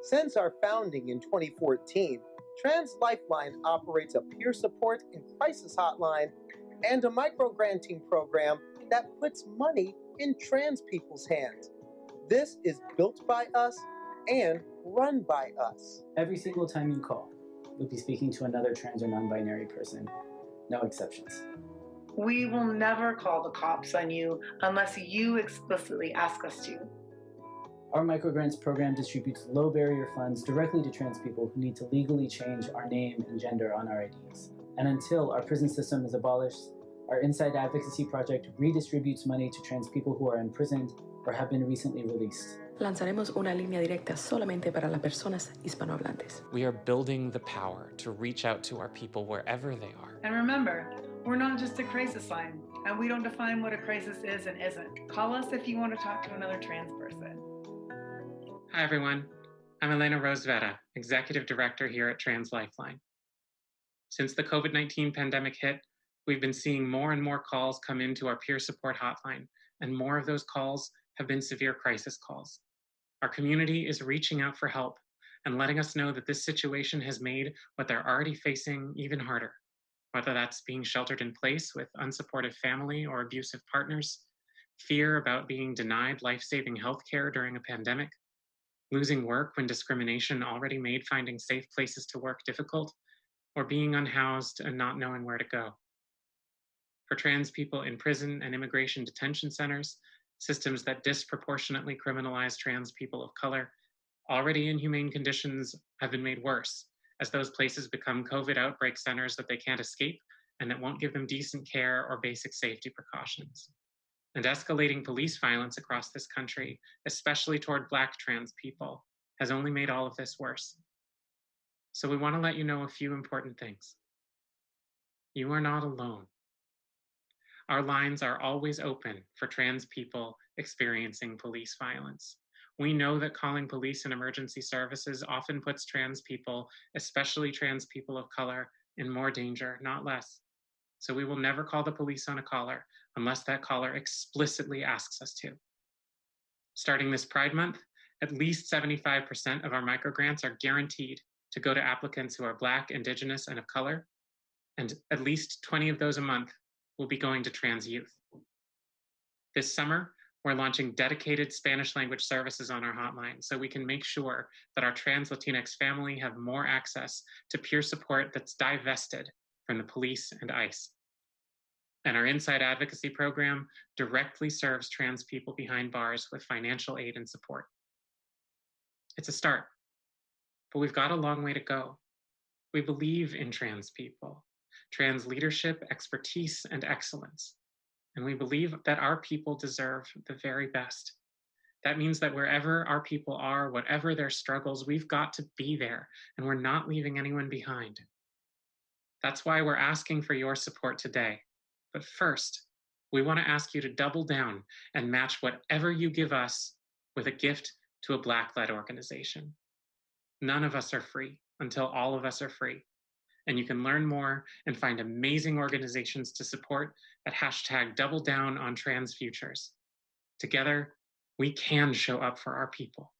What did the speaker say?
Since our founding in 2014, Trans Lifeline operates a peer support and crisis hotline and a micro-granting program that puts money in trans people's hands. This is built by us and run by us. Every single time you call, you'll be speaking to another trans or non-binary person. No exceptions. We will never call the cops on you unless you explicitly ask us to. Our microgrants program distributes low-barrier funds directly to trans people who need to legally change our name and gender on our IDs. And until our prison system is abolished, our Inside Advocacy project redistributes money to trans people who are imprisoned or have been recently released. Lanzaremos una línea directa solamente para las personas hispanohablantes. We are building the power to reach out to our people wherever they are. And remember, we're not just a crisis line, and we don't define what a crisis is and isn't. Call us if you want to talk to another trans person. Hi, everyone. I'm Elena Roseveta, Executive Director here at Trans Lifeline. Since the COVID-19 pandemic hit, we've been seeing more and more calls come into our peer support hotline, and more of those calls have been severe crisis calls. Our community is reaching out for help and letting us know that this situation has made what they're already facing even harder, whether that's being sheltered in place with unsupportive family or abusive partners, fear about being denied life-saving healthcare during a pandemic, losing work when discrimination already made finding safe places to work difficult, or being unhoused and not knowing where to go. For trans people in prison and immigration detention centers, systems that disproportionately criminalize trans people of color, already inhumane conditions have been made worse as those places become COVID outbreak centers that they can't escape and that won't give them decent care or basic safety precautions. And escalating police violence across this country, especially toward Black trans people, has only made all of this worse. So we want to let you know a few important things. You are not alone. Our lines are always open for trans people experiencing police violence. We know that calling police and emergency services often puts trans people, especially trans people of color, in more danger, not less. So we will never call the police on a caller unless that caller explicitly asks us to. Starting this Pride Month, at least 75% of our microgrants are guaranteed to go to applicants who are Black, Indigenous, and of color, and at least 20 of those a month will be going to trans youth. This summer, we're launching dedicated Spanish language services on our hotline so we can make sure that our trans Latinx family have more access to peer support that's divested from the police and ICE. And our Inside Advocacy program directly serves trans people behind bars with financial aid and support. It's a start, but we've got a long way to go. We believe in trans people, trans leadership, expertise, and excellence. And we believe that our people deserve the very best. That means that wherever our people are, whatever their struggles, we've got to be there, and we're not leaving anyone behind. That's why we're asking for your support today. But first, we want to ask you to double down and match whatever you give us with a gift to a Black-led organization. None of us are free until all of us are free. And you can learn more and find amazing organizations to support at #DoubleDownOnTransFutures. Together, we can show up for our people.